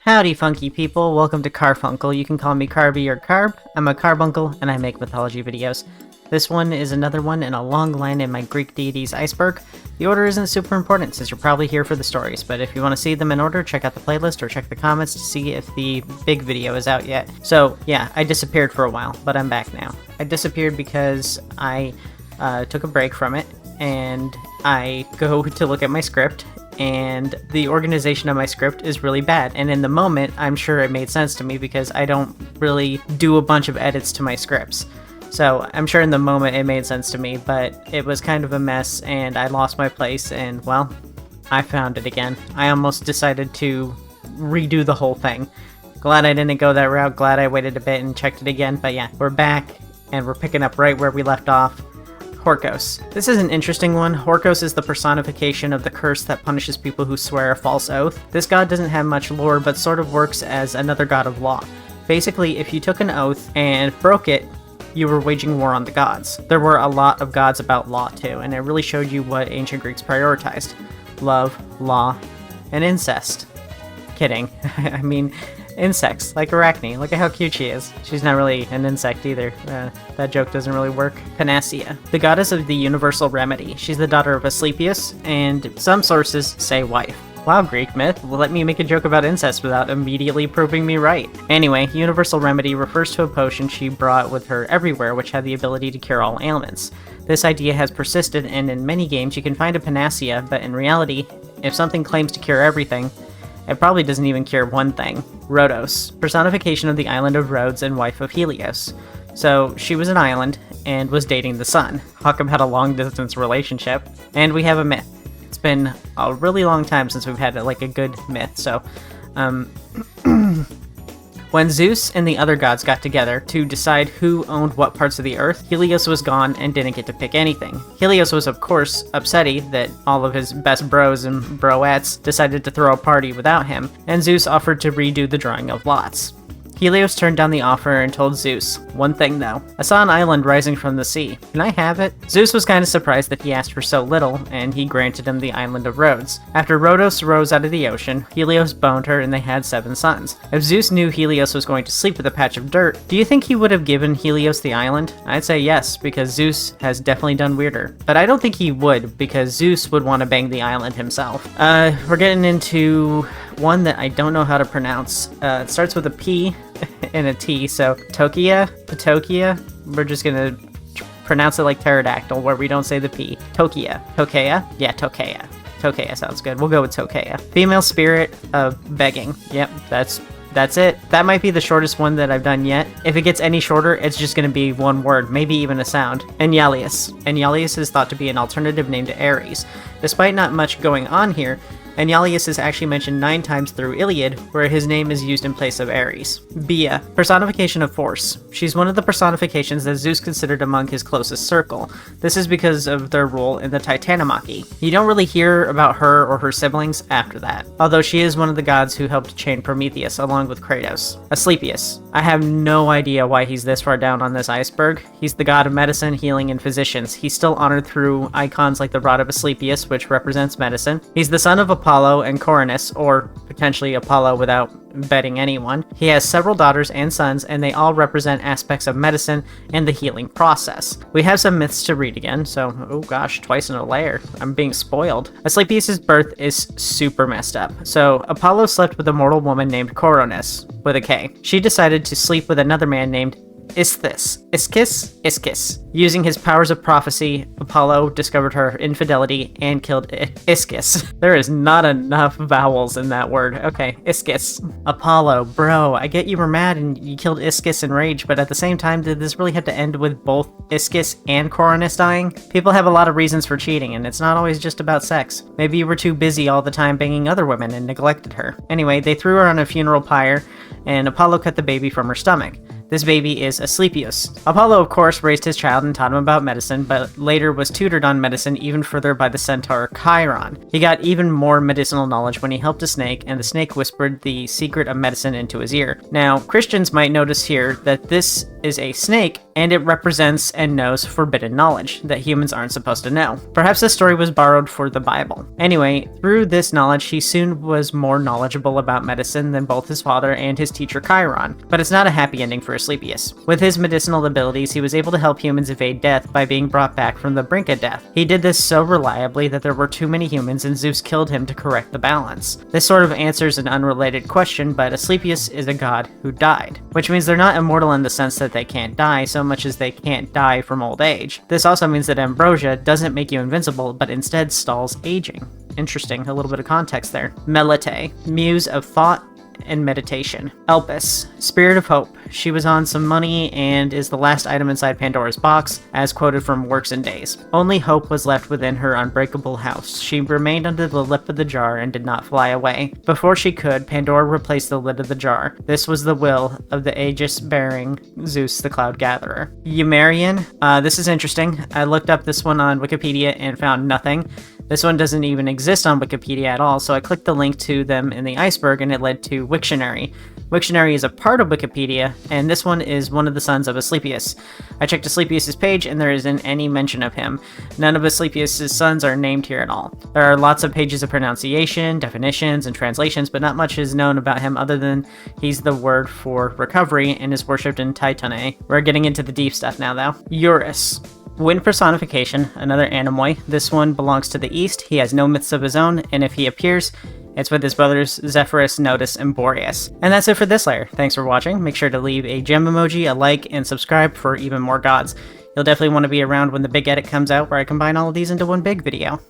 Howdy, funky people. Welcome to Carfunkle. You can call me Carby or Carb. I'm a carbuncle, and I make mythology videos. This one is another one in a long line in my Greek deities Iceberg. The order isn't super important, since you're probably here for the stories, but if you want to see them in order, check out the playlist or check the comments to see if the big video is out yet. So, yeah, I disappeared for a while, but I'm back now. I disappeared because I took a break from it, and I go to look at my script, and the organization of my script is really bad. And in the moment, I'm sure it made sense to me because I don't really do a bunch of edits to my scripts. So I'm sure in the moment it made sense to me, but it was kind of a mess and I lost my place and, well, I found it again. I almost decided to redo the whole thing. Glad I didn't go that route, glad I waited a bit and checked it again, but yeah, we're back and we're picking up right where we left off. Horkos. This is an interesting one. Horkos is the personification of the curse that punishes people who swear a false oath. This god doesn't have much lore, but sort of works as another god of law. Basically, if you took an oath and broke it, you were waging war on the gods. There were a lot of gods about law too, and it really showed you what ancient Greeks prioritized. Love, law, and incest. Kidding. I mean, insects, like Arachne. Look at how cute she is. She's not really an insect either. That joke doesn't really work. Panacea, the goddess of the universal remedy. She's the daughter of Asclepius, and some sources say wife. Wow, Greek myth, let me make a joke about incest without immediately proving me right. Anyway, universal remedy refers to a potion she brought with her everywhere which had the ability to cure all ailments. This idea has persisted, and in many games you can find a panacea, but in reality, if something claims to cure everything, it probably doesn't even cure one thing. Rhodos, personification of the island of Rhodes and wife of Helios. So, she was an island, and was dating the sun. Huckham had a long-distance relationship, and we have a myth. It's been a really long time since we've had, like, a good myth, so, When Zeus and the other gods got together to decide who owned what parts of the earth, Helios was gone and didn't get to pick anything. Helios was, of course, upsetty that all of his best bros and broettes decided to throw a party without him, and Zeus offered to redo the drawing of lots. Helios turned down the offer and told Zeus, one thing though, I saw an island rising from the sea. Can I have it? Zeus was kind of surprised that he asked for so little, and he granted him the island of Rhodes. After Rhodos rose out of the ocean, Helios boned her and they had 7 sons. If Zeus knew Helios was going to sleep with a patch of dirt, do you think he would have given Helios the island? I'd say yes, because Zeus has definitely done weirder. But I don't think he would, because Zeus would want to bang the island himself. We're getting into one that I don't know how to pronounce. It starts with a P and a T, so Tokia, we're just gonna pronounce it like pterodactyl, where we don't say the P. Tokia. Yeah, Tokeia sounds good. We'll go with Tokeia. Female spirit of begging. Yep, that's it. That might be the shortest one that I've done yet. If it gets any shorter, it's just gonna be one word, maybe even a sound. Enyalius. Enyalius is thought to be an alternative name to Ares. Despite not much going on here, Enyalius is actually mentioned 9 times through Iliad, where his name is used in place of Ares. Bia, personification of force. She's one of the personifications that Zeus considered among his closest circle. This is because of their role in the Titanomachy. You don't really hear about her or her siblings after that, although she is one of the gods who helped chain Prometheus along with Kratos. Asclepius. I have no idea why he's this far down on this iceberg. He's the god of medicine, healing, and physicians. He's still honored through icons like the Rod of Asclepius, which represents medicine. He's the son of Apollo and Coronis, or potentially Apollo without betting anyone. He has several daughters and sons, and they all represent aspects of medicine and the healing process. We have some myths to read again, so, oh gosh, twice in a layer. I'm being spoiled. Asclepius' birth is super messed up. So, Apollo slept with a mortal woman named Coronis, with a K. She decided to sleep with another man named Ischys. Using his powers of prophecy, Apollo discovered her infidelity and killed Ischys. There is not enough vowels in that word. Okay, Ischys. Apollo, bro, I get you were mad and you killed Ischys in rage, but at the same time, did this really have to end with both Ischys and Coronis dying? People have a lot of reasons for cheating, and it's not always just about sex. Maybe you were too busy all the time banging other women and neglected her. Anyway, they threw her on a funeral pyre, and Apollo cut the baby from her stomach. This baby is Asclepius. Apollo, of course, raised his child and taught him about medicine, but later was tutored on medicine even further by the centaur Chiron. He got even more medicinal knowledge when he helped a snake, and the snake whispered the secret of medicine into his ear. Now, Christians might notice here that this is a snake, and it represents and knows forbidden knowledge that humans aren't supposed to know. Perhaps this story was borrowed for the Bible. Anyway, through this knowledge, he soon was more knowledgeable about medicine than both his father and his teacher Chiron. But it's not a happy ending for Asclepius. With his medicinal abilities, he was able to help humans evade death by being brought back from the brink of death. He did this so reliably that there were too many humans and Zeus killed him to correct the balance. This sort of answers an unrelated question, but Asclepius is a god who died, which means they're not immortal in the sense that they can't die so much as they can't die from old age. This also means that ambrosia doesn't make you invincible, but instead stalls aging. Interesting, a little bit of context there. Melite, muse of thought and meditation. Elpis, spirit of hope. She was on some money and is the last item inside Pandora's box, as quoted from Works and Days. Only hope was left within her unbreakable house. She remained under the lip of the jar and did not fly away. Before she could, Pandora replaced the lid of the jar. This was the will of the Aegis-bearing Zeus the Cloud Gatherer. Eumerian, this is interesting. I looked up this one on Wikipedia and found nothing. This one doesn't even exist on Wikipedia at all, so I clicked the link to them in the Iceberg and it led to Wiktionary. Wiktionary is a part of Wikipedia, and this one is one of the sons of Asclepius. I checked Asclepius' page and there isn't any mention of him. None of Asclepius' sons are named here at all. There are lots of pages of pronunciation, definitions, and translations, but not much is known about him other than he's the word for recovery and is worshipped in Titane. We're getting into the deep stuff now though. Eurus. Wind personification, another anemoi. This one belongs to the east, he has no myths of his own, and if he appears, it's with his brothers Zephyrus, Notus, and Boreas. And that's it for this layer. Thanks for watching. Make sure to leave a gem emoji, a like, and subscribe for even more gods. You'll definitely want to be around when the big edit comes out where I combine all of these into one big video.